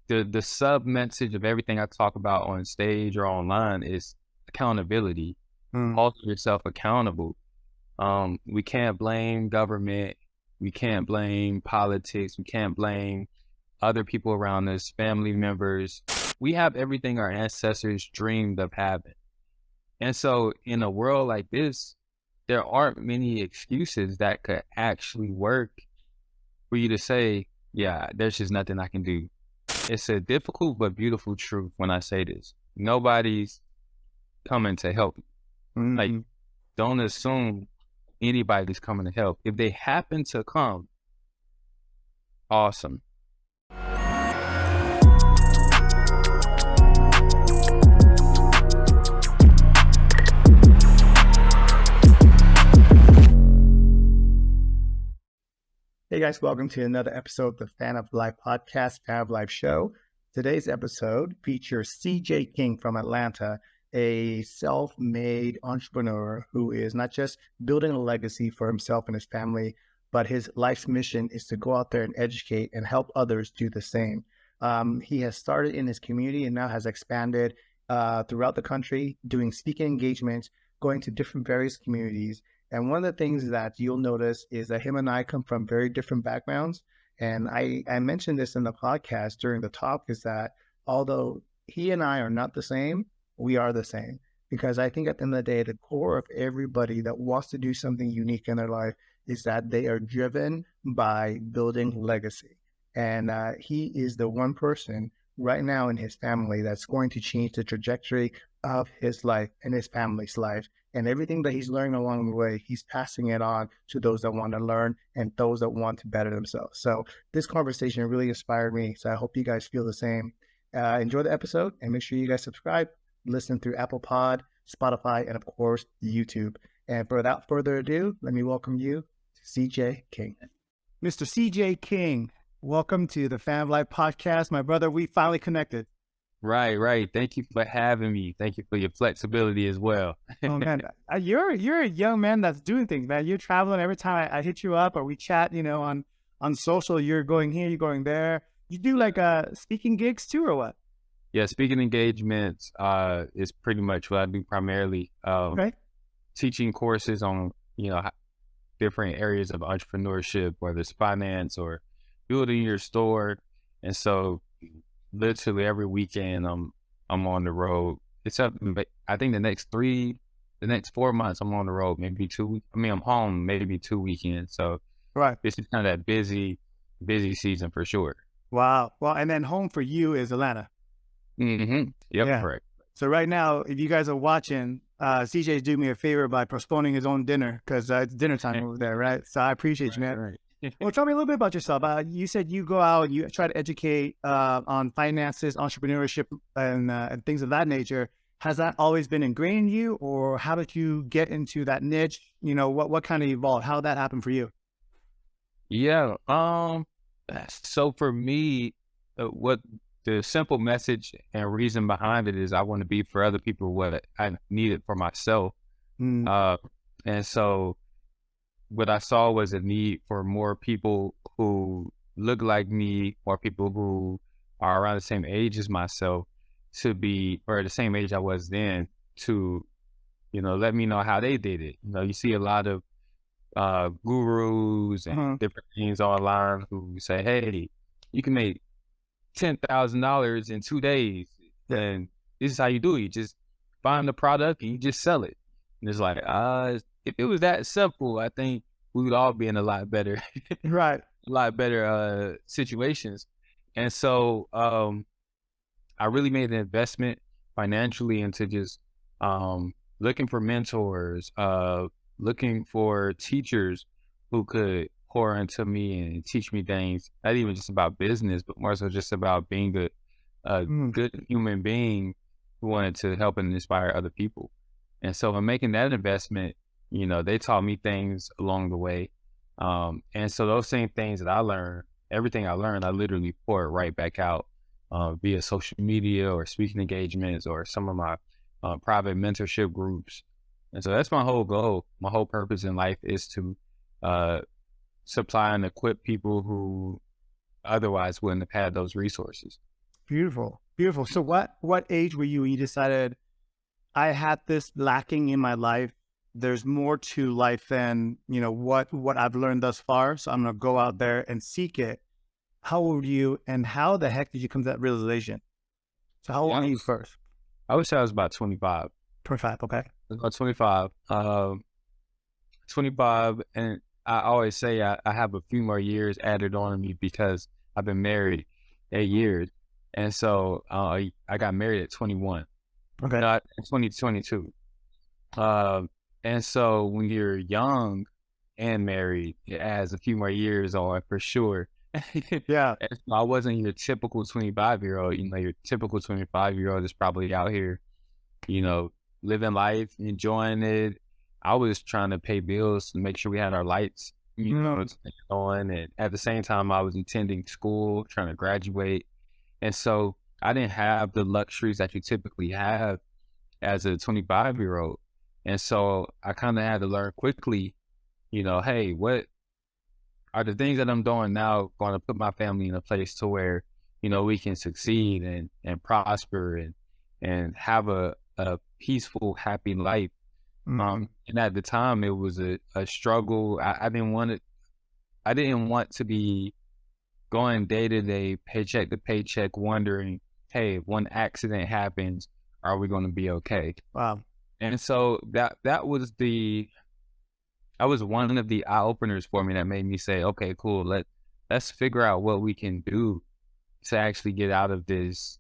the sub message of everything I talk about on stage or online is accountability. Mm, Hold yourself accountable. We can't blame government. We can't blame politics. We can't blame other people around us, family members. We have everything our ancestors dreamed of having. And so in a world like this, there aren't many excuses that could actually work for you to say, yeah, there's just nothing I can do. It's a difficult but beautiful truth when I say this. Nobody's coming to help you. Like, mm. don't assume anybody's coming to help. If they happen to come, awesome. Hey guys, welcome to another episode of the Fan of Life podcast, Fan of Life show. Today's episode features CJ King from Atlanta, a self-made entrepreneur who is not just building a legacy for himself and his family, but his life's mission is to go out there and educate and help others do the same. He has started in his community and now has expanded throughout the country, doing speaking engagements, going to different various communities. And one of the things that you'll notice is that him and I come from very different backgrounds. And I mentioned this in the podcast during the talk is that although he and I are not the same, we are the same. Because I think at the end of the day, the core of everybody that wants to do something unique in their life is that they are driven by building legacy. And he is the one person right now in his family that's going to change the trajectory of his life and his family's life. And everything that he's learning along the way, he's passing it on to those that want to learn and those that want to better themselves. So this conversation really inspired me. So I hope you guys feel the same. Enjoy the episode and make sure you guys subscribe, listen through Apple Pod, Spotify, and of course, YouTube. And without further ado, let me welcome you to CJ King. Mr. CJ King, welcome to the Fan of Life podcast. My brother, we finally connected. Right. Thank you for having me. Thank you for your flexibility as well. Oh man, you're a young man that's doing things, man. You're traveling every time I hit you up or we chat, on social. You're going here, you're going there. You do like speaking gigs too, or what? Yeah, speaking engagements is pretty much what I do primarily. Okay. Teaching courses on, different areas of entrepreneurship, whether it's finance or building your store. And so literally every weekend I'm on the road. It's up, I think the next 4 months I'm on the road, maybe 2 weeks. I mean, I'm home maybe 2 weekends. So Right. this is kind of that busy season for sure. Wow. Well, and then home for you is Atlanta. Mm-hmm. Yep, Yeah. correct. So right now, if you guys are watching, CJ's doing me a favor by postponing his own dinner because it's dinner time over there, right? So I appreciate you, man. Right. Well, tell me a little bit about yourself. You said you go out and you try to educate on finances, entrepreneurship, and things of that nature. Has that always been ingrained in you, or how did you get into that niche? What kind of evolved? How did that happen for you? Yeah. So for me, what the simple message and reason behind it is I want to be for other people what I needed for myself. Mm, Uh, and so what I saw was a need for more people who look like me, or people who are around the same age as myself to be, or the same age I was then, to, let me know how they did it. You see a lot of gurus and uh-huh. different things online who say, hey, you can make $10,000 in 2 days. Yeah. And this is how you do it. You just find the product and you just sell it. And it's like, if it was that simple, I think we would all be in a lot better, Right. situations. And so I really made an investment financially into just looking for mentors, looking for teachers who could pour into me and teach me things, not even just about business, but more so just about being a Mm, good human being who wanted to help and inspire other people. And so in making that investment, they taught me things along the way. And so those same things that I learned, everything I learned, I literally pour it right back out via social media or speaking engagements or some of my private mentorship groups. And so that's my whole goal. My whole purpose in life is to uh, supply and equip people who otherwise wouldn't have had those resources. Beautiful. Beautiful. So what age were you when you decided I had this lacking in my life? There's more to life than, what I've learned thus far. So I'm going to go out there and seek it. How old were you and how the heck did you come to that realization? So how old Yeah, were you first? I would say I was about 25. 25. Okay. I was about 25. 25, and I always say I have a few more years added on to me because I've been married 8 years, and so I got married at 21, Okay. not 2022. And so when you're young and married, it adds a few more years on for sure. Yeah. And so I wasn't your typical 25-year-old. Your typical 25-year-old is probably out here, you know, living life, enjoying it. I was trying to pay bills and make sure we had our lights, on. And at the same time, I was attending school, trying to graduate. And so I didn't have the luxuries that you typically have as a 25-year-old. And so I kind of had to learn quickly, hey, what are the things that I'm doing now going to put my family in a place to where, we can succeed and prosper and have a peaceful, happy life. Mhm. And at the time it was a struggle. I didn't want to be going day to day, paycheck to paycheck, wondering, hey, if one accident happens, are we going to be okay? Wow. And so that was one of the eye openers for me that made me say, okay, cool. Let's figure out what we can do to actually get out of this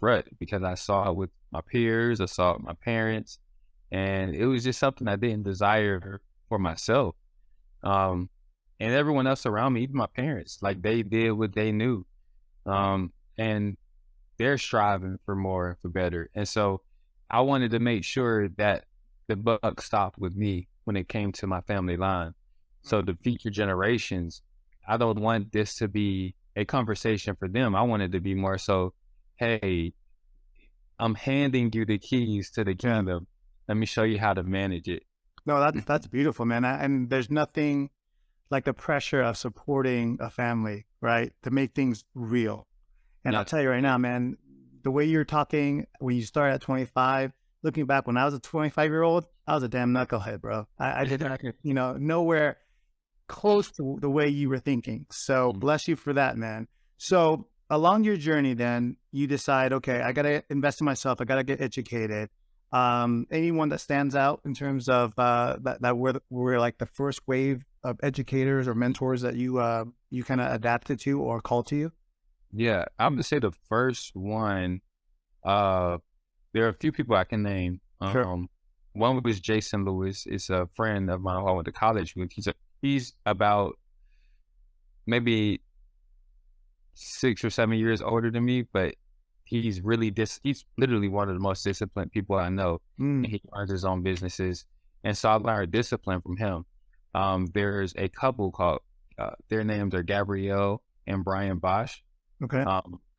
rut, because I saw it with my peers, I saw it with my parents, and it was just something I didn't desire for myself. Um, and everyone else around me, even my parents, like they did what they knew. And they're striving for more, for better. And so I wanted to make sure that the buck stopped with me when it came to my family line. So the future generations, I don't want this to be a conversation for them. I want it to be more so, hey, I'm handing you the keys to the Yeah. kingdom. Let me show you how to manage it. No, that's beautiful, man. And there's nothing like the pressure of supporting a family, right? To make things real. And I'll Yeah. tell you right now, man, the way you're talking when you started at 25, looking back when I was a 25-year-old, I was a damn knucklehead, bro. I did not, nowhere close to the way you were thinking. So bless you for that, man. So along your journey, then you decide, okay, I got to invest in myself. I got to get educated. Anyone that stands out in terms of that were like the first wave of educators or mentors that you kind of adapted to or called to you? Yeah. I'm gonna say the first one, uh, there are a few people I can name. Sure. One was Jason Lewis. It's a friend of mine who I went to college with. He's about maybe 6 or 7 years older than me, but he's literally one of the most disciplined people I know. And he runs his own businesses. And so I learned discipline from him. There's a couple called, their names are Gabrielle and Brian Bosch. Okay.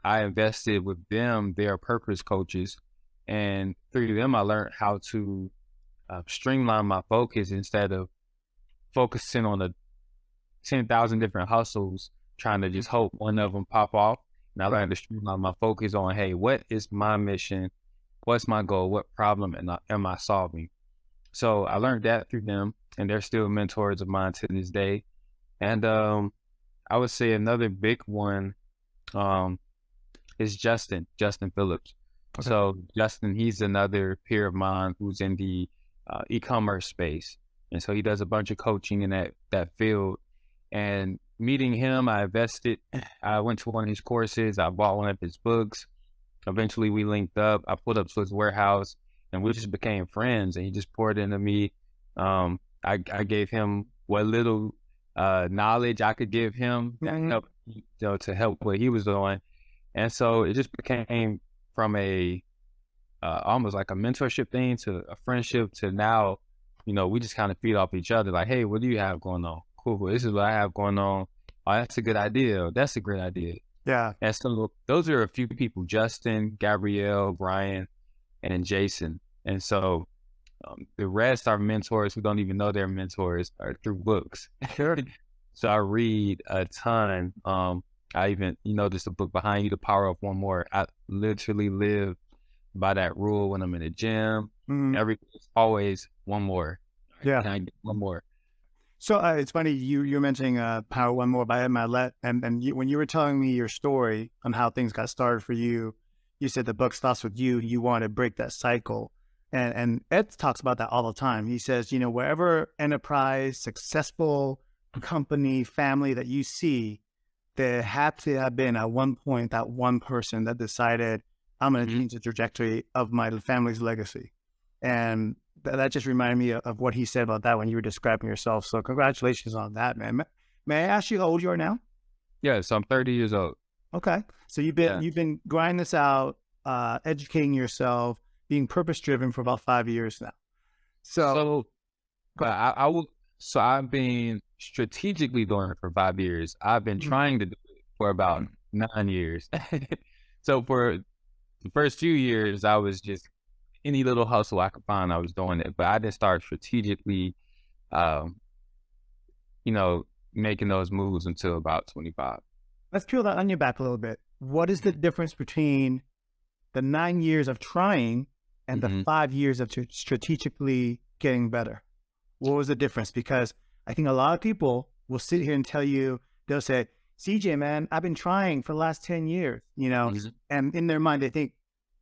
I invested with them. They're purpose coaches. And through them, I learned how to streamline my focus instead of focusing on the 10,000 different hustles, trying to just hope one of them pop off. And I learned to streamline my focus on, hey, what is my mission? What's my goal? What problem am I solving? So I learned that through them, and they're still mentors of mine to this day. And I would say another big one is Justin Phillips. Okay. So Justin, he's another peer of mine who's in the e-commerce space. And so he does a bunch of coaching in that field. And meeting him, I invested. I went to one of his courses. I bought one of his books. Eventually, we linked up. I pulled up to his warehouse, and we just became friends. And he just poured into me. I gave him what little knowledge I could give him that helped, to help what he was doing. And so it just became from a almost like a mentorship thing to a friendship to now, we just kind of feed off each other. Like, hey, what do you have going on? Cool. This is what I have going on. Oh, that's a good idea. That's a great idea. Yeah. And so those are a few people: Justin, Gabrielle, Brian, and Jason. And so the rest are mentors who don't even know they're mentors, are through books. Sure. So I read a ton. I even, there's a book behind you, The Power of One More. I literally live by that rule when I'm in the gym. Mhm. It's always one more. Yeah. Can I get one more? So it's funny you're mentioning "Power One More" by Ed Milet, and when you were telling me your story on how things got started for you, you said the book starts with you. You want to break that cycle, and Ed talks about that all the time. He says, wherever enterprise, successful company, family that you see, there had to have been at one point that one person that decided, I'm going to change the trajectory of my family's legacy, and that just reminded me of what he said about that when you were describing yourself. So congratulations on that, man. May I ask you how old you are now? Yeah, so I'm 30 years old. Okay. So Yeah. you've been grinding this out, educating yourself, being purpose driven for about 5 years now. So So go ahead. I will. So I've been strategically doing it for 5 years. I've been Mhm. trying to do it for about 9 years. So for the first few years, I was just any little hustle I could find, I was doing it. But I didn't start strategically, um, you know, making those moves until about 25. Let's peel that onion back a little bit. What is the difference between the 9 years of trying and the Hmm. 5 years of strategically getting better? What was the difference? Because I think a lot of people will sit here and tell you, they'll say, CJ, man, I've been trying for the last 10 years, Hmm. and in their mind, they think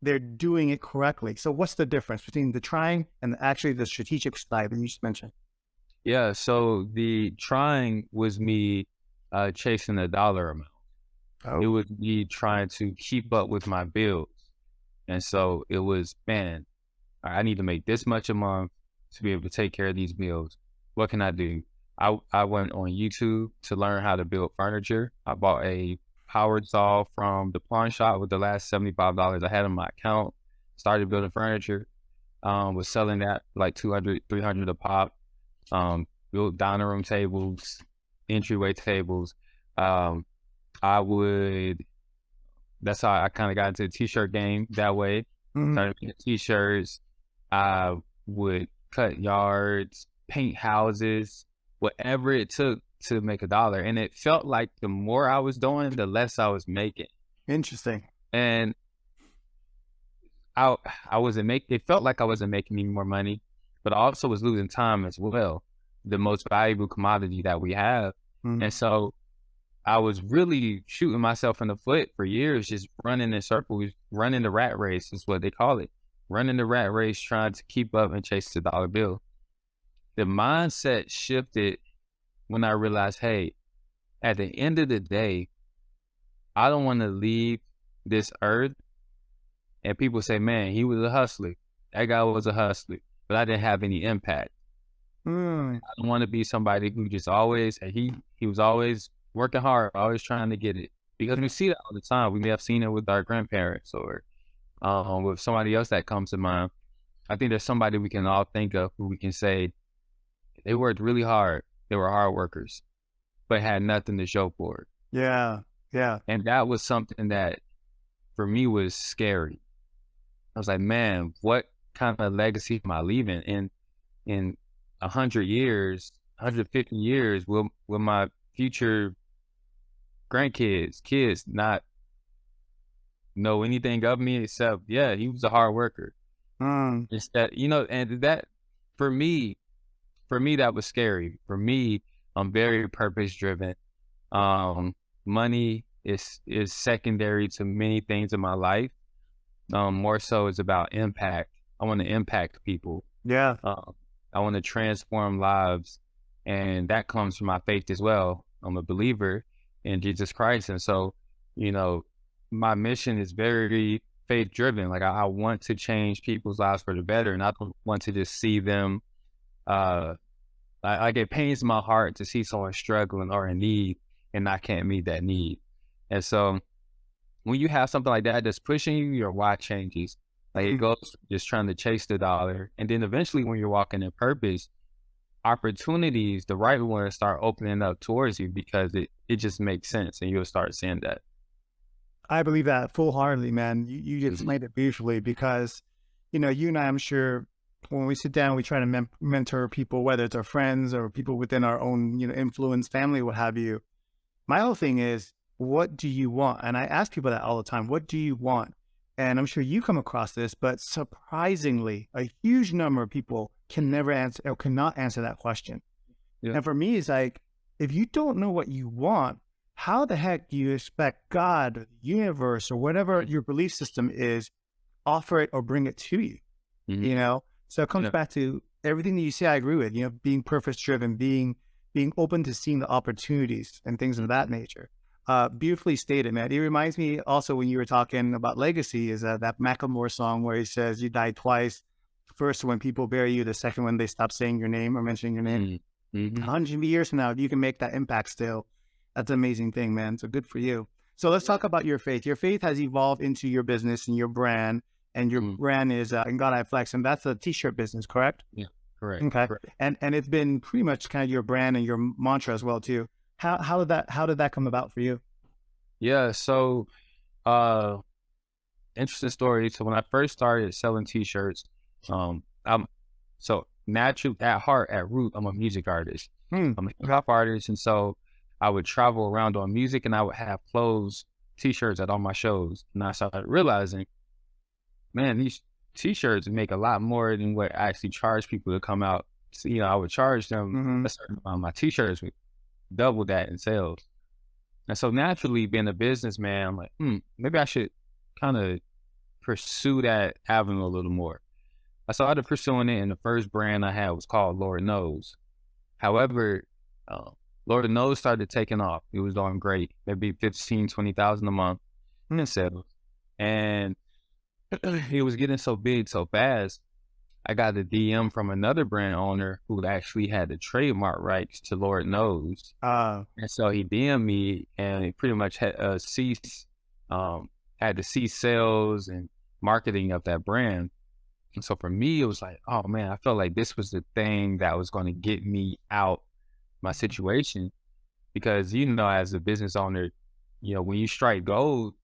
they're doing it correctly. So what's the difference between the trying and actually the strategic side that you just mentioned? Yeah. So the trying was me chasing a dollar amount. It Oh, was me trying to keep up with my bills. And so it was, man, I need to make this much a month to be able to take care of these bills. What can I do? I went on YouTube to learn how to build furniture. I bought a powered saw from the pawn shop with the last $75 I had in my account. Started building furniture. Was selling that like 200, 300 a pop. Built dining room tables, entryway tables. Um, I would that's how I kind of got into the t-shirt game that way. mhm. Started making t-shirts. I would cut yards, paint houses, whatever it took to make a dollar. And it felt like the more I was doing, the less I was making. Interesting. And I I wasn't making it felt like I wasn't making any more money, but I also was losing time as well, the most valuable commodity that we have. And Mhm. so I was really shooting myself in the foot for years, just running in circles, running the rat race is what they call it. Running the rat race, trying to keep up and chase the dollar bill. The mindset shifted when I realized, hey, at the end of the day, I don't want to leave this earth and people say, man, he was a hustler. That guy was a hustler, but I didn't have any impact. Mm. I don't want to be somebody who just always, he was always working hard, always trying to get it. Because we see that all the time. We may have seen it with our grandparents or with somebody else that comes to mind. I think there's somebody we can all think of who we can say they worked really hard. They were hard workers, but had nothing to show for it. Yeah. Yeah. And that was something that for me was scary. I was like, man, what kind of legacy am I leaving? In 100 years, 150 years, will my future grandkids, kids not know anything of me except, yeah, he was a hard worker. Mm. It's that, and that for me, that was scary. For me, I'm very purpose driven. Money is secondary to many things in my life. More so it's about impact. I want to impact people. Yeah. Um, I want to transform lives, and that comes from my faith as well. I'm a believer in Jesus Christ, and so you know, my mission is very faith driven. Like I want to change people's lives for the better, and I don't want to just see them. Uh, like it pains my heart to see someone struggling or in need, and I can't meet that need. And so when you have something like that that's pushing you, your why changes. Like it Mm. goes from just trying to chase the dollar. And then eventually when you're walking in purpose, opportunities, the right ones start opening up towards you because it just makes sense and you'll start seeing that. I believe that full heartedly, man. You just Mhm. explained it beautifully because, you and I, I'm sure when we sit down, we try to mentor people, whether it's our friends or people within our own, influence, family, what have you. My whole thing is what do you want? And I ask people that all the time, what do you want? And I'm sure you come across this, but surprisingly, a huge number of people can never answer or cannot answer that question. Yeah. And for me, it's like, if you don't know what you want, how the heck do you expect God, or the universe, or whatever your belief system is, offer it or bring it to you? Mhm. You know? So it comes Yeah. back to everything that you say, I agree with, being purpose driven, being open to seeing the opportunities and things of that nature. Beautifully stated, man. It reminds me also when you were talking about legacy is that Macklemore song where he says you die twice. First when people bury you, the second when they stop saying your name or mentioning your name. Mhm. 100 years from now, if you can make that impact still, that's an amazing thing, man. So good for you. So let's talk about your faith. Your faith has evolved into your business and your brand, and your Mhm. brand is In God I Flex, and that's a t-shirt business, correct? Yeah. Correct. Okay. Correct. And it's been pretty much kind of your brand and your mantra as well too. How did that come about for you? Yeah. So, uh, interesting story. So when I first started selling T-shirts, I'm so natural at heart, at root, I'm a music artist. Hmm. I'm a hip hop artist, and so I would travel around on music, and I would have clothes, T-shirts at all my shows. And I started realizing, man, these T-shirts make a lot more than what I actually charge people to come out. So, I would charge them Mm-hmm. a certain amount. My T-shirts would double that in sales. And so naturally, being a businessman, I'm like, maybe I should kind of pursue that avenue a little more. I started pursuing it, and the first brand I had was called Lord Knows. However, uh, Lord Knows started taking off. It was doing great, maybe 15, 20,000 a month in sales. And it was getting so big so fast. I got a DM from another brand owner who actually had the trademark rights to Lord Knows. And so he DM'd me and he pretty much had had to cease sales and marketing of that brand. And so for me, it was like, oh man, I felt like this was the thing that was going to get me out my situation. Because, as a business owner, when you strike gold,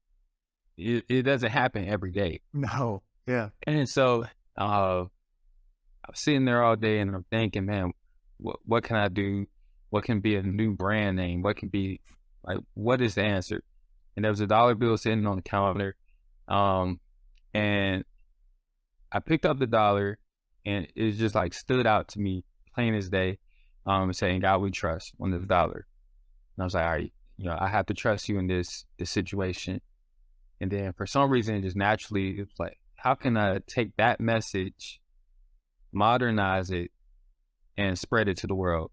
it doesn't happen every day. No. Yeah. And so I was sitting there all day and I'm thinking, man, what can I do? What can be a new brand name? What can be like, what is the answer? And there was a dollar bill sitting on the counter. Um, and I picked up the dollar and it just like stood out to me plain as day, saying, God, we trust on this dollar. And I was like, all right, I have to trust you in this situation. And then for some reason, just naturally, it was like, how can I take that message, modernize it, and spread it to the world?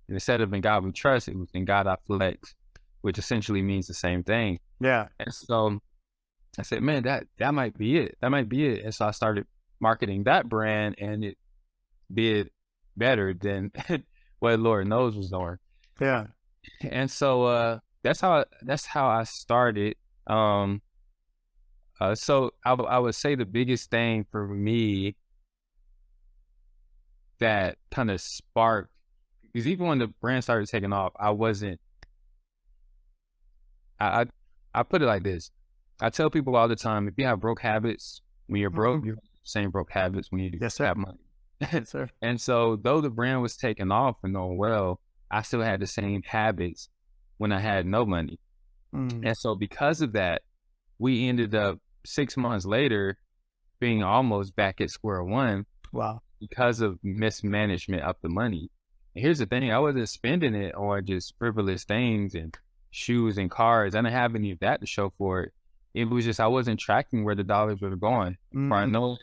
And instead of in God we trust, it was in God I flex, which essentially means the same thing. Yeah. And so I said, man, that might be it. That might be it. And so I started marketing that brand, and it did better than what Lord Knows was doing. Yeah. And so that's how I started. So I would say the biggest thing for me that kind of sparked, because even when the brand started taking off, I wasn't. I put it like this. I tell people all the time, if you have broke habits when you're broke, you have the same broke habits when you Yes, sir. have money. Yes, sir. And so though the brand was taking off and going well, I still had the same habits when I had no money. And so because of that, we ended up 6 months later being almost back at square one Wow. because of mismanagement of the money. And here's the thing, I wasn't spending it on just frivolous things and shoes and cars. I didn't have any of that to show for it. It was just I wasn't tracking where the dollars were going. For I know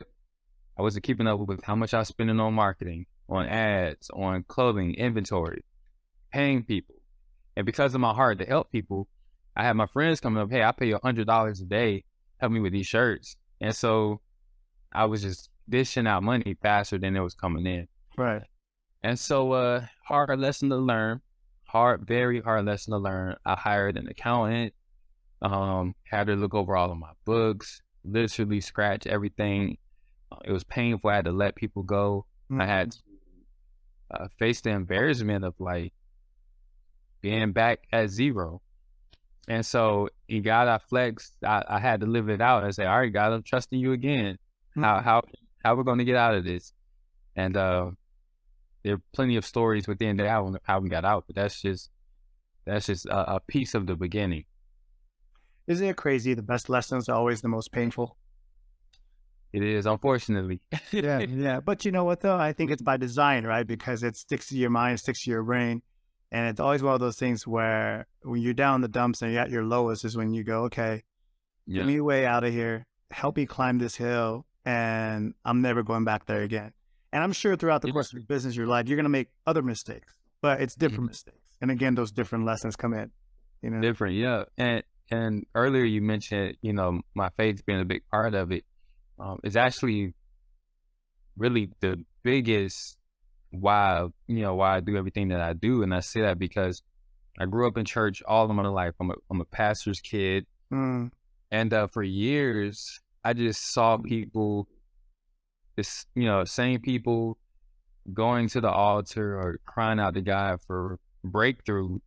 I wasn't keeping up with how much I was spending on marketing, on ads, on clothing, inventory, paying people. And because of my heart to help people, I had my friends coming up, hey, I pay you $100 a day, help me with these shirts. And so I was just dishing out money faster than it was coming in. Right. And so hard lesson to learn, very hard lesson to learn. I hired an accountant, had her look over all of my books, literally scratch everything. It was painful. I had to let people go. I had to face the embarrassment of like being back at zero. And so in God I flexed, I had to live it out and say, all right, God, I'm trusting you again. How we're going to get out of this? And there are plenty of stories within that how we got out, but that's just a piece of the beginning. Isn't it crazy? The best lessons are always the most painful. It is, unfortunately. Yeah, yeah. But you know what though? I think it's by design, right? Because it sticks to your mind, sticks to your brain. And it's always one of those things where when you're down in the dumps and you're at your lowest is when you go, okay, get Yeah, me way out of here, help me climb this hill, and I'm never going back there again. And I'm sure throughout the yeah. course of your business, your life, you're gonna make other mistakes, but it's different Mhm. mistakes. And again, those different lessons come in, you know? Different, yeah. And earlier you mentioned, my faith being a big part of it. It's actually really the biggest why I do everything that I do. And I say that because I grew up in church all of my life. I'm a pastor's kid. Mm, And for years, I just saw people, same people going to the altar or crying out to God for breakthrough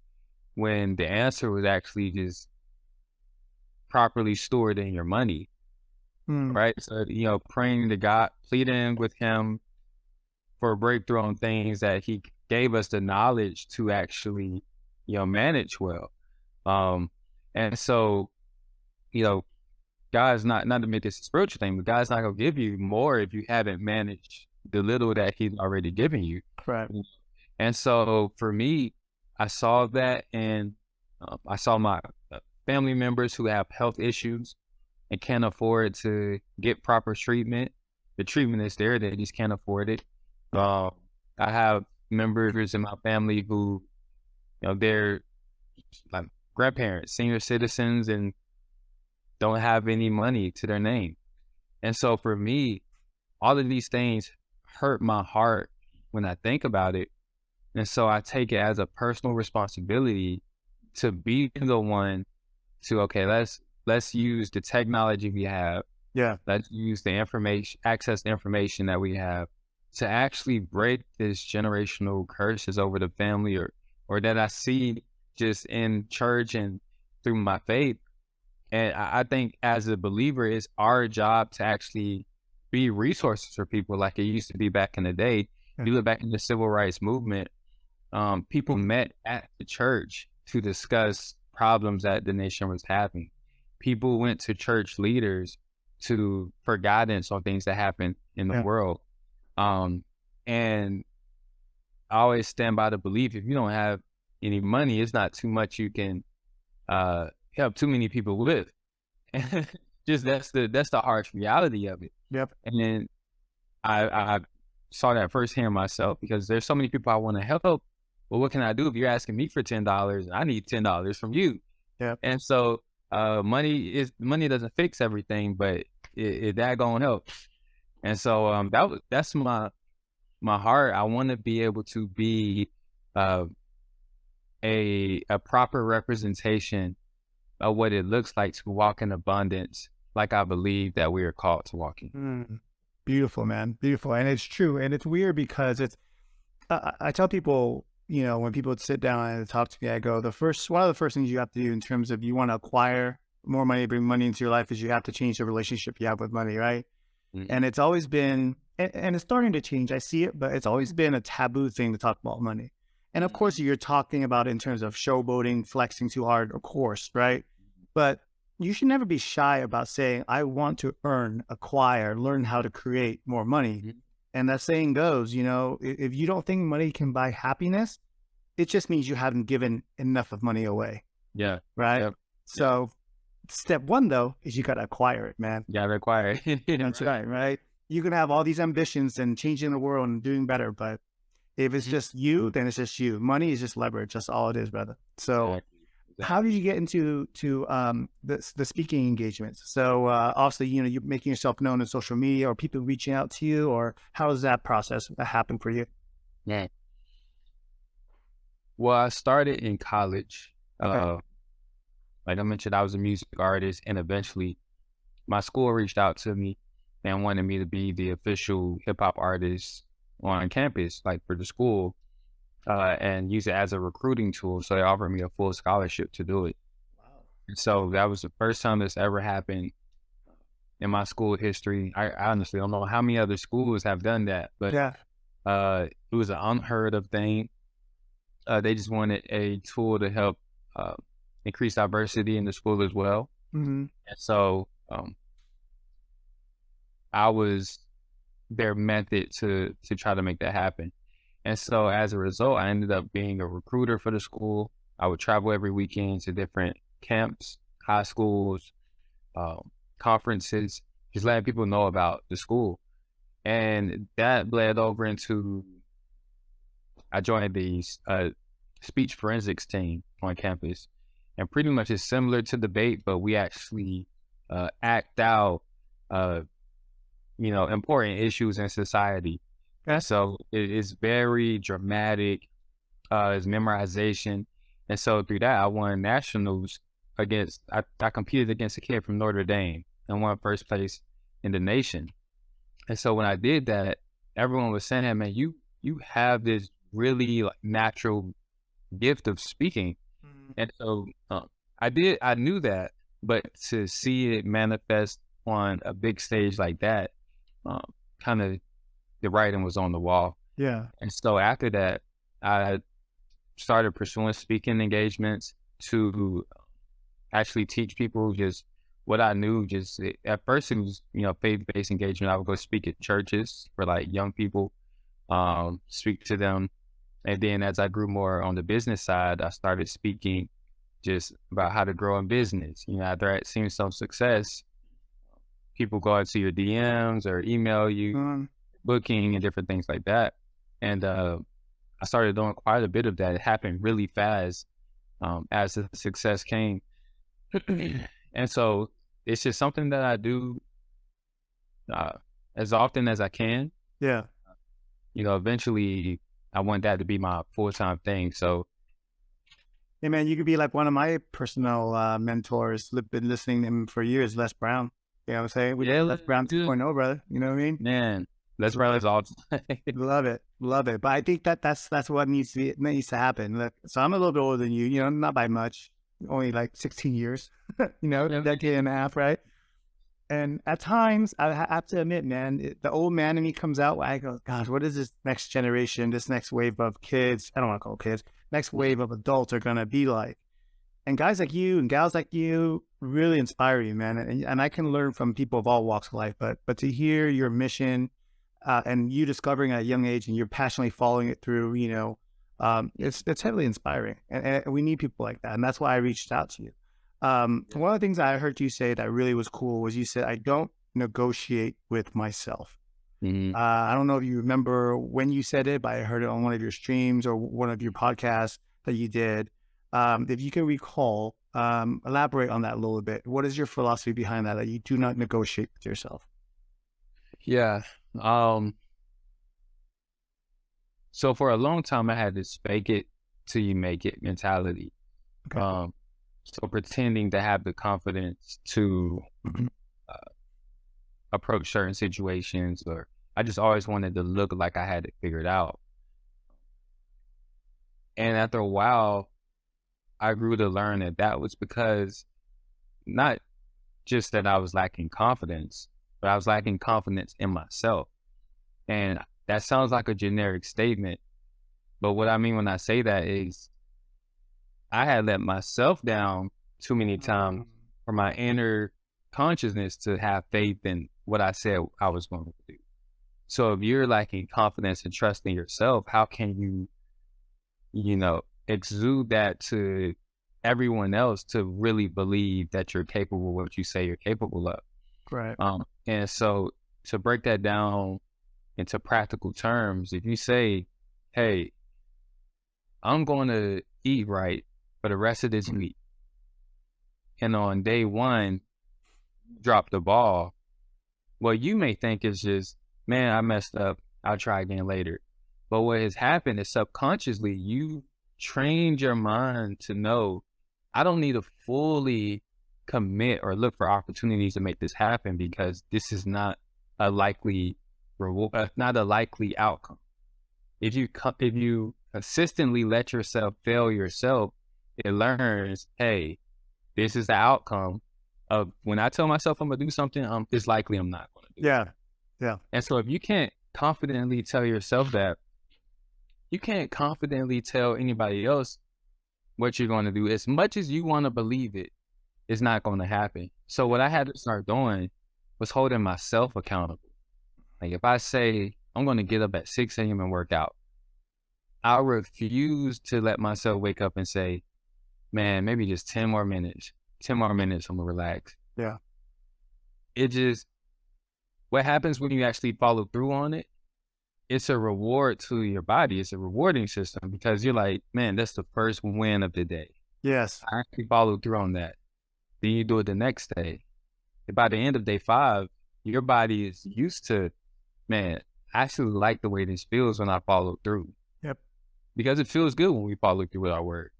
when the answer was actually just properly stored in your money, mm, right? So, praying to God, pleading with Him for a breakthrough on things that He gave us the knowledge to actually, manage well. Um, and so, you know, God's not to make this a spiritual thing, but God's not gonna give you more if you haven't managed the little that He's already given you. right. And so for me, I saw that, and I saw my family members who have health issues and can't afford to get proper treatment. The treatment is there; they just can't afford it. Uh, I have members in my family who, they're like grandparents, senior citizens, and don't have any money to their name. And so for me, all of these things hurt my heart when I think about it. And so I take it as a personal responsibility to be the one to, okay, let's use the technology we have. Yeah. Let's use the information, access the information that we have to actually break this generational curses over the family, or that I see just in church and through my faith. And I think as a believer, it's our job to actually be resources for people like it used to be back in the day. Yeah. You look back in the civil rights movement, people met at the church to discuss problems that the nation was having. People went to church leaders for guidance on things that happen in the Yeah. world. And I always stand by the belief, if you don't have any money, it's not too much you can help too many people with. Just that's the harsh reality of it. Yep. And then I saw that firsthand myself, because there's so many people I want to help. Well, what can I do if you're asking me for $10 and I need $10 from you? Yep. And so money doesn't fix everything, but it that gonna help. And so that's my heart. I want to be able to be uh, a proper representation of what it looks like to walk in abundance, like I believe that we are called to walk in. Mm. Beautiful, man. Beautiful. And it's true. And it's weird because I tell people, when people sit down and talk to me, I go, one of the first things you have to do in terms of you want to acquire more money, bring money into your life, is you have to change the relationship you have with money, right? Mm. And it's always been, and it's starting to change. I see it, but it's always been a taboo thing to talk about money. And of course, you're talking about it in terms of showboating, flexing too hard, of course, right? But you should never be shy about saying, I want to acquire, learn how to create more money. Mhm. And that saying goes, if you don't think money can buy happiness, it just means you haven't given enough of money away, Yeah, right? yep. So step one, though, is you got to acquire it, man. Yeah, required. That's right? You can have all these ambitions and changing the world and doing better, but if it's just you, then it's just you. Money is just leverage. That's all it is, brother. So Exactly. how did you get into the speaking engagements? So obviously, you're making yourself known in social media, or people reaching out to you, or how does that process happen for you? Yeah. Well, I started in college. Okay. Like I mentioned, I was a music artist, and eventually my school reached out to me and wanted me to be the official hip hop artist on campus, like for the school, and use it as a recruiting tool. So they offered me a full scholarship to do it. Wow. And so that was the first time this ever happened in my school history. I honestly don't know how many other schools have done that, but Yeah. it was an unheard of thing. They just wanted a tool to help increase diversity in the school as well. Mm-hmm. And so I was their method to try to make that happen. And so as a result, I ended up being a recruiter for the school. I would travel every weekend to different camps, high schools, conferences, just letting people know about the school. And that bled over into, I joined the speech forensics team on campus. And pretty much it's similar to debate, but we actually act out, important issues in society. Okay. So it is very dramatic. It's memorization. And so through that, I won nationals I competed against a kid from Notre Dame and won first place in the nation. And so when I did that, everyone was saying, "Hey, man, you have this really like natural gift of speaking." Mm-hmm. And so I knew that, but to see it manifest on a big stage like that, kind of the writing was on the wall. Yeah. And so after that, I started pursuing speaking engagements to actually teach people just what I knew. Just at first it was, faith-based engagement. I would go speak at churches for like young people, speak to them. And then as I grew more on the business side, I started speaking just about how to grow in business. After I'd seen some success, people go into your DMs or email you, Mm-hmm. booking and different things like that. And I started doing quite a bit of that. It happened really fast as the success came. And so it's just something that I do uh, as often as I can. Yeah. Eventually I want that to be my full-time thing. So Hey, man, you could be like one of my personal mentors. Been listening to him for years, Les Brown. You know what I'm saying? yeah, Les Brown 2.0, brother. You know what I mean? man, let's run this all. Love it. Love it. But I think that's what needs to happen. Look, so I'm a little bit older than you, not by much, only like 16 years, a decade and a half, right? And at times, I have to admit, man, the old man in me comes out. I go, gosh, what is this next generation, this next wave of kids? I don't want to call them kids. Next wave of adults are going to be like. And guys like you and gals like you really inspire you, man. And I can learn from people of all walks of life. But to hear your mission and you discovering at a young age and you're passionately following it through, it's heavily inspiring. And we need people like that. And that's why I reached out to you. One of the things I heard you say that really was cool was you said, I don't negotiate with myself. Mhm. I don't know if you remember when you said it, but I heard it on one of your streams or one of your podcasts that you did. If you can recall, elaborate on that a little bit. What is your philosophy behind that you do not negotiate with yourself? Yeah. So for a long time, I had this fake it till you make it mentality. Okay. So pretending to have the confidence to approach certain situations, or I just always wanted to look like I had it figured out. And after a while, I grew to learn that that was because not just that I was lacking confidence, but I was lacking confidence in myself. And that sounds like a generic statement, but what I mean when I say that is I had let myself down too many times for my inner consciousness to have faith in what I said I was going to do. So if you're lacking confidence and trust in yourself, how can exude that to everyone else to really believe that you're capable of what you say you're capable of? Right. And so to break that down into practical terms, if you say, hey, I'm going to eat right for the rest of this week, and on day one, drop the ball, what you may think is just, man, I messed up, I'll try again later. But what has happened is subconsciously, you trained your mind to know, I don't need to fully commit or look for opportunities to make this happen because this is not a likely reward, not a likely outcome. If you consistently let yourself fail yourself, it learns, hey, this is the outcome of when I tell myself I'm gonna do something, it's likely I'm not gonna do it. Yeah. Yeah. And so if you can't confidently tell yourself that, you can't confidently tell anybody else what you're going to do. As much as you want to believe it, it's not going to happen. So what I had to start doing was holding myself accountable. Like if I say I'm going to get up at 6 a.m. and work out, I refuse to let myself wake up and say, man, maybe just 10 more minutes, 10 more minutes, I'm going to relax. Yeah. It just, what happens when you actually follow through on it, it's a reward to your body. It's a rewarding system because you're like, man, that's the first win of the day. Yes. I actually followed through on that. Then you do it the next day. And by the end of day 5, your body is used to, man, I actually like the way this feels when I follow through. Yep. Because it feels good when we follow through with our word.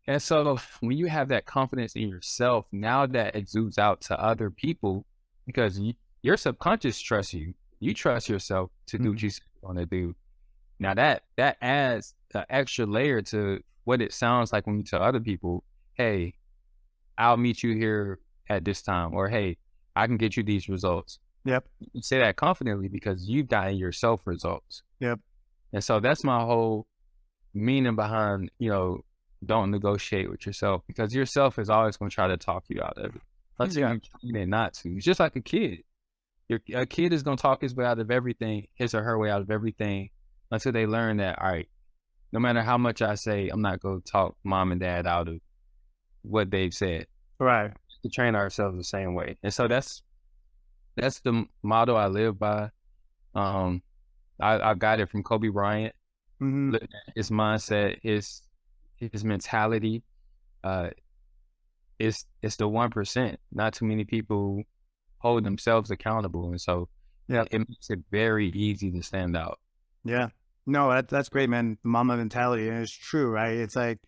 And so when you have that confidence in yourself, now that exudes out to other people, because your subconscious trusts you. You trust yourself to do what you're going to do. Now that adds an extra layer to what it sounds like when you tell other people, hey, I'll meet you here at this time, or hey, I can get you these results. Yep. You say that confidently because you've gotten yourself results. Yep. And so that's my whole meaning behind, don't negotiate with yourself, because yourself is always going to try to talk you out of it. Until you train it not to. It's just like a kid. A kid is going to talk his way out of everything, his or her way out of everything, until they learn that, all right, no matter how much I say, I'm not going to talk mom and dad out of what they've said. Right. To train ourselves the same way. And so that's the motto I live by. I got it from Kobe Bryant. Mm-hmm. His mindset, his mentality, it's the 1%. Not too many people hold themselves accountable, and so it makes it very easy to stand out. Yeah, no, that's great, man. The mama mentality, and it's true, right? It's like,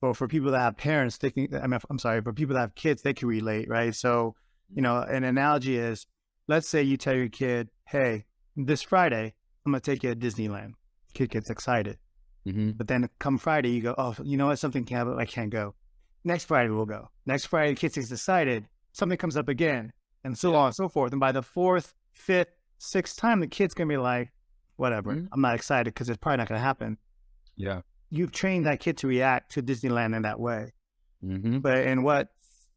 well, for people that have parents, for people that have kids, they can relate, right? So, an analogy is, let's say you tell your kid, hey, this Friday, I'm going to take you to Disneyland. Kid gets excited. Mm-hmm. But then come Friday, you go, oh, you know what? Something came up. I can't go. Next Friday, we'll go. Next Friday, the kid gets excited. Something comes up again, and so on and so forth. And by the 4th, 5th, 6th time, the kid's going to be like, whatever. Mm-hmm. I'm not excited because it's probably not going to happen. Yeah. You've trained that kid to react to Disneyland in that way. Mm-hmm. But and what,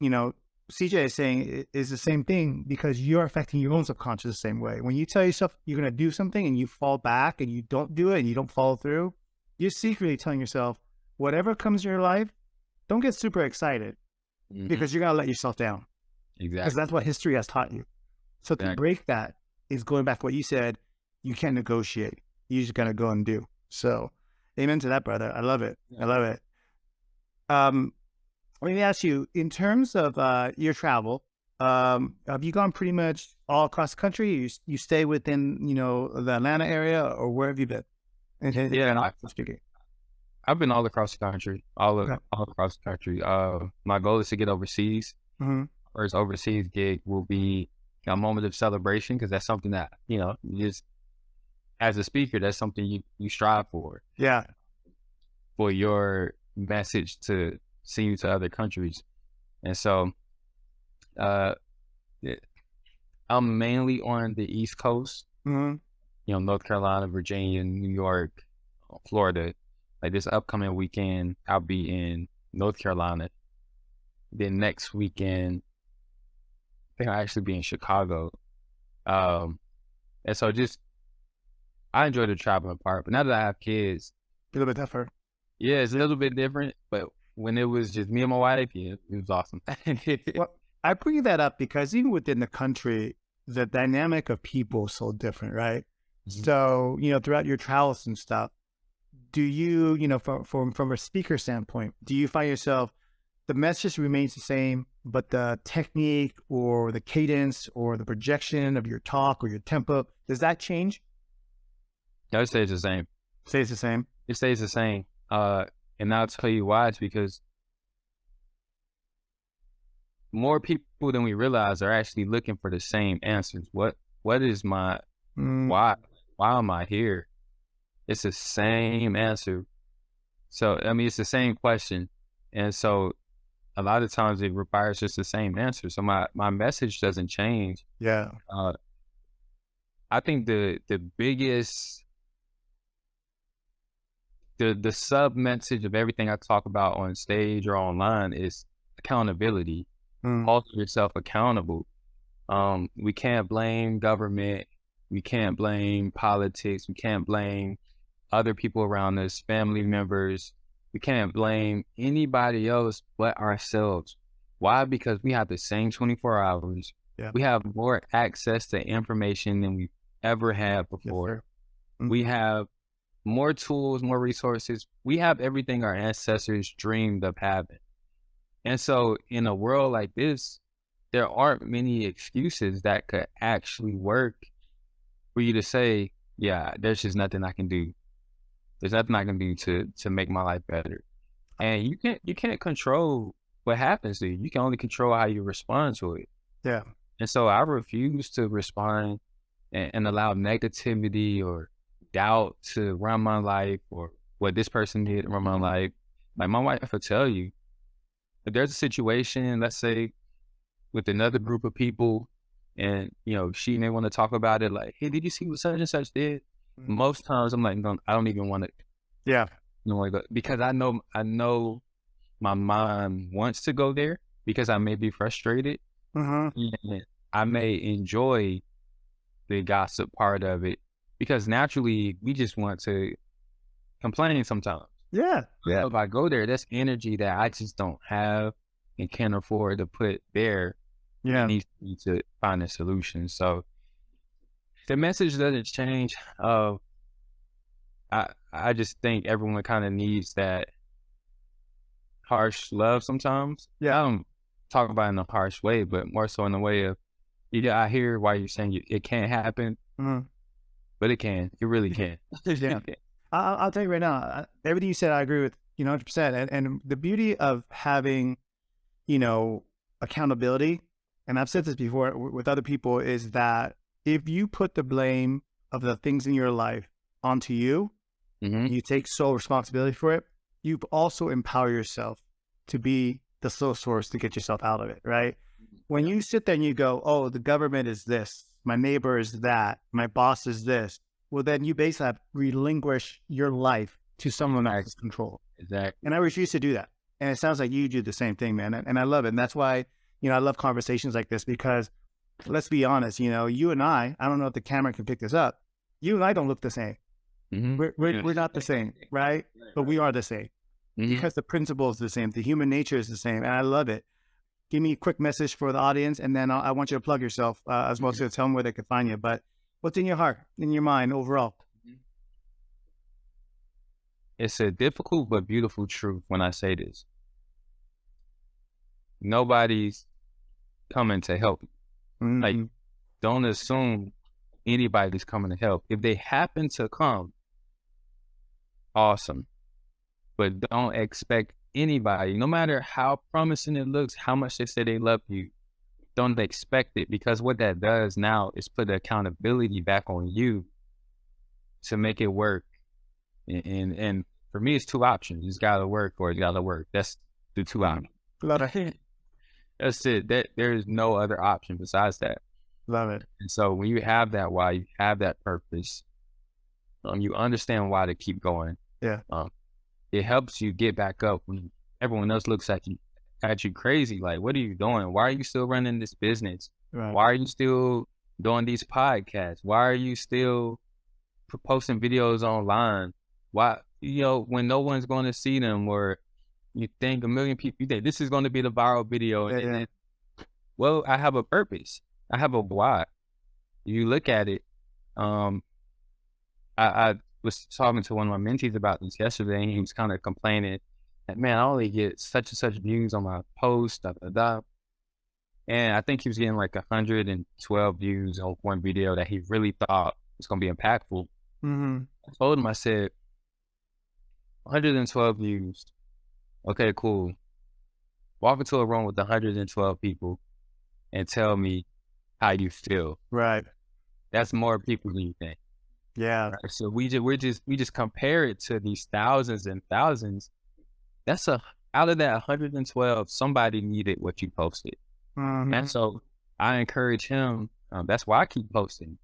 CJ is saying is the same thing, because you're affecting your own subconscious the same way. When you tell yourself you're going to do something and you fall back and you don't do it and you don't follow through, you're secretly telling yourself, whatever comes in your life, don't get super excited, because you're going to let yourself down. Exactly. Because that's what history has taught you. So to break that is going back to what you said, you can't negotiate. You just got to go and do. So amen to that, brother. I love it. Yeah. I love it. Let me ask you, in terms of your travel, have you gone pretty much all across the country? You stay within, the Atlanta area, or where have you been? I've been all across the country, all across the country. My goal is to get overseas. Mm-hmm. First overseas gig will be a moment of celebration, because that's something that, just as a speaker, that's something you strive for. Yeah. For your message to send to other countries. And so I'm mainly on the East Coast, North Carolina, Virginia, New York, Florida. Like this upcoming weekend, I'll be in North Carolina. Then next weekend, I think I'll actually be in Chicago. And so I enjoy the traveling part, but now that I have kids, a little bit tougher. Yeah, it's a little bit different, but when it was just me and my wife, it was awesome. Well, I bring that up because even within the country, the dynamic of people is so different, right? Mm-hmm. So, throughout your travels and stuff, do you, from a speaker standpoint, do you find yourself, the message remains the same, but the technique or the cadence or the projection of your talk or your tempo, does that change? No, it stays the same. Stays the same? It stays the same. And I'll tell you why. It's because more people than we realize are actually looking for the same answers. What is my why am I here? It's the same answer. So it's the same question, and so a lot of times it requires just the same answer. So my message doesn't change. Yeah. I think the biggest the sub message of everything I talk about on stage or online is accountability. Mm. Hold yourself accountable. We can't blame government. We can't blame politics. We can't blame other people around us, family members. We can't blame anybody else but ourselves. Why? Because we have the same 24 hours. Yeah. We have more access to information than we've ever had Yes, before. sir. Mhm. We have more tools, more resources. We have everything our ancestors dreamed of having. And so in a world like this, there aren't many excuses that could actually work for you to say, yeah, there's just nothing I can do. There's nothing I can do to make my life better. And you can't control what happens to you. You can only control how you respond to it. Yeah. And so I refuse to respond and allow negativity or doubt to run my life or what this person did run my life. Like my wife will tell you, if there's a situation, let's say with another group of people, and she may want to talk about it, like, hey, did you see what such and such did? Mhm. Most times I'm like, no, I don't even want to, Yeah. because I know my mind wants to go there because I may be frustrated Mm-hmm. and I may enjoy the gossip part of it because naturally we just want to complain sometimes. Yeah. Yeah. So if I go there, that's energy that I just don't have and can't afford to put there. Yeah. It needs me to find a solution. So the message doesn't change. I just think everyone kind of needs that harsh love sometimes. Yeah. I don't talk about it in a harsh way, but more so in the way of, I hear why you're saying it can't happen, Mhm. but it can. It really can. Yeah. I'll tell you right now, everything you said, I agree with 100%. And the beauty of having, accountability, and I've said this before with other people, is that if you put the blame of the things in your life onto you, Hmm. you take sole responsibility for it, you also empower yourself to be the sole source to get yourself out of it, right? When you sit there and you go, oh, the government is this, my neighbor is that, my boss is this, well, then you basically have relinquished your life to someone else's control. Exactly. And I refuse to do that. And it sounds like you do the same thing, man. And I love it. And that's why, I love conversations like this, because let's be honest, you and I don't know if the camera can pick this up. You and I don't look the same. Hmm. We're not the same, right? But we are the same Hmm. because the principle is the same. The human nature is the same. And I love it. Give me a quick message for the audience, and then I want you to plug yourself as well, to tell them where they can find you. But what's in your heart, in your mind overall? It's a difficult but beautiful truth when I say this. Nobody's coming to help. Mhm. Like, don't assume anybody's coming to help. If they happen to come, awesome. But don't expect anybody, no matter how promising it looks, how much they say they love you, don't expect it, because what that does now is put the accountability back on you to make it work. And for me, it's two options. It's got to work or it's got to work. That's the two options. Love it. That's it. There's no other option besides that. Love it. And so when you have that why, you have that purpose, you understand why to keep going. Yeah. It helps you get back up when everyone else looks at you crazy. Like, what are you doing? Why are you still running this business? Right. Why are you still doing these podcasts? Why are you still posting videos online? Why, when no one's going to see them, or you think a million people, you think this is going to be the viral video. Yeah, and yeah. then, well, I have a purpose. I have a why. You look at it. I was talking to one of my mentees about this yesterday, and he was kind of complaining that, man, I only get such and such views on my post, da, da, da. And I think he was getting like 112 views on one video that he really thought was going to be impactful. Mm-hmm. I told him, I said, 112 views. Okay, cool. Walk into a room with 112 people and tell me how you feel. Right. That's more people than you think. Yeah. Right? So we just compare it to these thousands and thousands. That's out of that 112, somebody needed what you posted. Mhm. And so I encourage him. That's why I keep posting.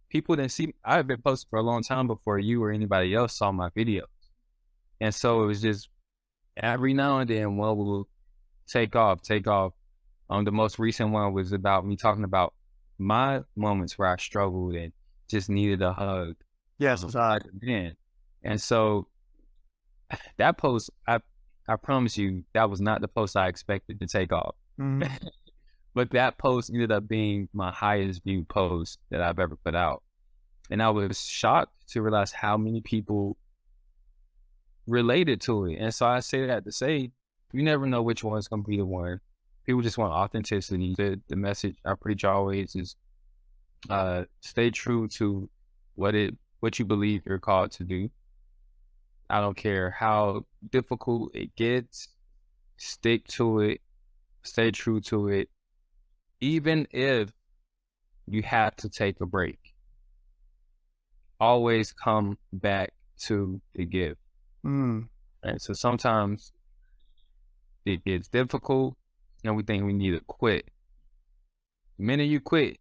People didn't see. I've been posting for a long time before you or anybody else saw my videos. And so it was just every now and then one will take off, take off. The most recent one was about me talking about my moments where I struggled and just needed a hug. Yes, Like a man. And so that post, I promise you, that was not the post I expected to take off. Mhm. But that post ended up being my highest viewed post that I've ever put out. And I was shocked to realize how many people related to it. And so I say that to say, you never know which one's going to be the one. People just want authenticity. The message I preach always is stay true to what you believe you're called to do. I don't care how difficult it gets, stick to it, stay true to it, even if you have to take a break. Always come back to the gift. Mm. And so sometimes it gets difficult and we think we need to quit. The minute you quit,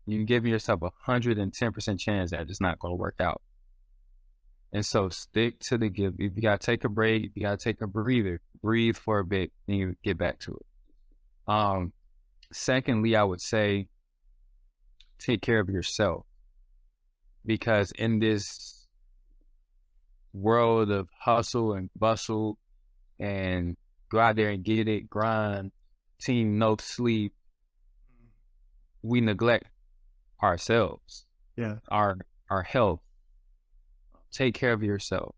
you give yourself 110% chance that it's not going to work out. And so stick to the gift. If you got to take a break, you got to take a breather, breathe for a bit, then you get back to it. Secondly, I would say take care of yourself, because in this world of hustle and bustle and go out there and get it, grind, team, no sleep, we neglect ourselves, our health. Take care of yourself.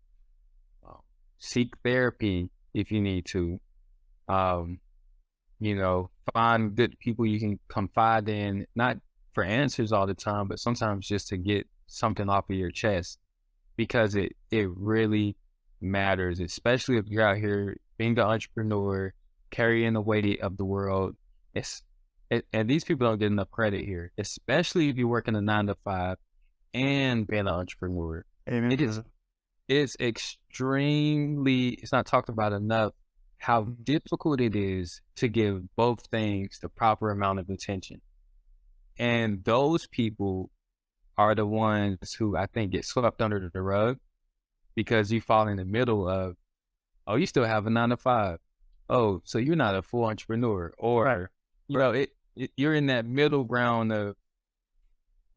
Seek therapy if you need to. Find good people you can confide in, not for answers all the time, but sometimes just to get something off of your chest, because it really matters, especially if you're out here being an entrepreneur, carrying the weight of the world. And these people don't get enough credit here, especially if you work in a 9-to-5 and being an entrepreneur. Amen. It's not talked about enough how difficult it is to give both things the proper amount of attention. And those people are the ones who I think get swept under the rug, because you fall in the middle of, oh, you still have a 9-to-5. Oh, so you're not a full entrepreneur. Or, you're in that middle ground of,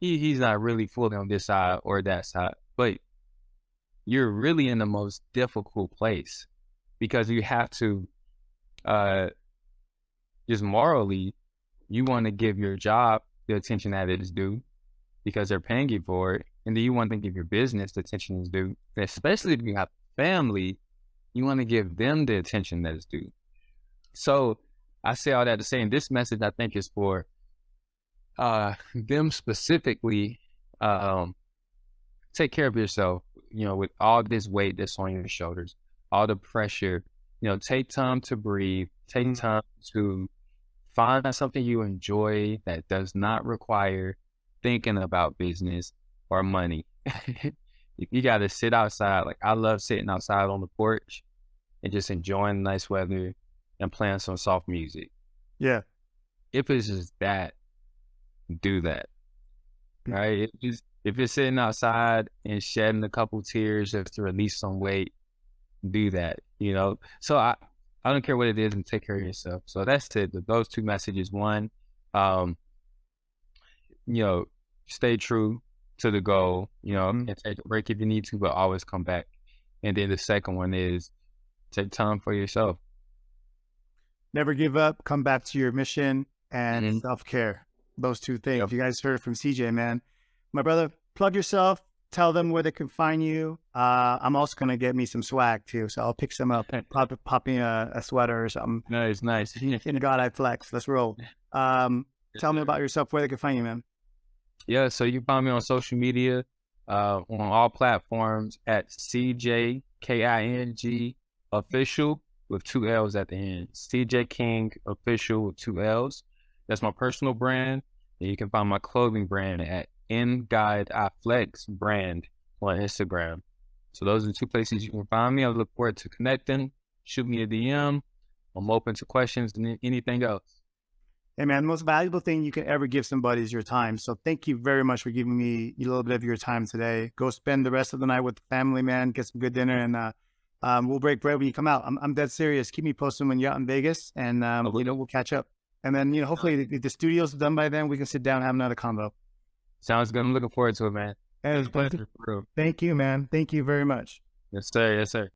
he's not really fully on this side or that side, but you're really in the most difficult place, because you have to, just morally, you want to give your job the attention that it is due, because they're paying you for it. And then you want to give your business the attention is due. And especially if you have family, you want to give them the attention that is due. So I say all that to say, and this message I think is for them specifically. Take care of yourself, with all this weight that's on your shoulders, all the pressure, take time to breathe, take time to find something you enjoy that does not require thinking about business or money. You got to sit outside. Like, I love sitting outside on the porch and just enjoying the nice weather and playing some soft music. Yeah. If it's just that, do that. Right? If you're sitting outside and shedding a couple tears just to release some weight, do that, So I don't care what it is, and take care of yourself. So that's it. Those two messages. One, stay true to the goal, and take a break if you need to, but always come back. And then the second one is take time for yourself. Never give up, come back to your mission, and self-care. Those two things. Yep. You guys heard it from CJ, man. My brother, plug yourself, tell them where they can find you. I'm also going to get me some swag too, so I'll pick some up, pop me a sweater or something. Nice. In God I flex. Let's roll. Tell me about yourself, where they can find you, man. Yeah, so you can find me on social media, on all platforms at CJ King Official with 2 L's at the end. CJ King Official with 2 L's. That's my personal brand. And you can find my clothing brand at In God I Flex brand on Instagram. So those are the 2 places you can find me. I look forward to connecting. Shoot me a DM. I'm open to questions and anything else. Hey, man, the most valuable thing you can ever give somebody is your time. So thank you very much for giving me a little bit of your time today. Go spend the rest of the night with the family, man. Get some good dinner, and We'll break bread when you come out. I'm dead serious. Keep me posted when you're out in Vegas, and we'll catch up. And then hopefully if the studio's done by then, we can sit down and have another convo. Sounds good. I'm looking forward to it, man. And It's a pleasure. thank you, man. Thank you very much. Yes, sir. Yes, sir.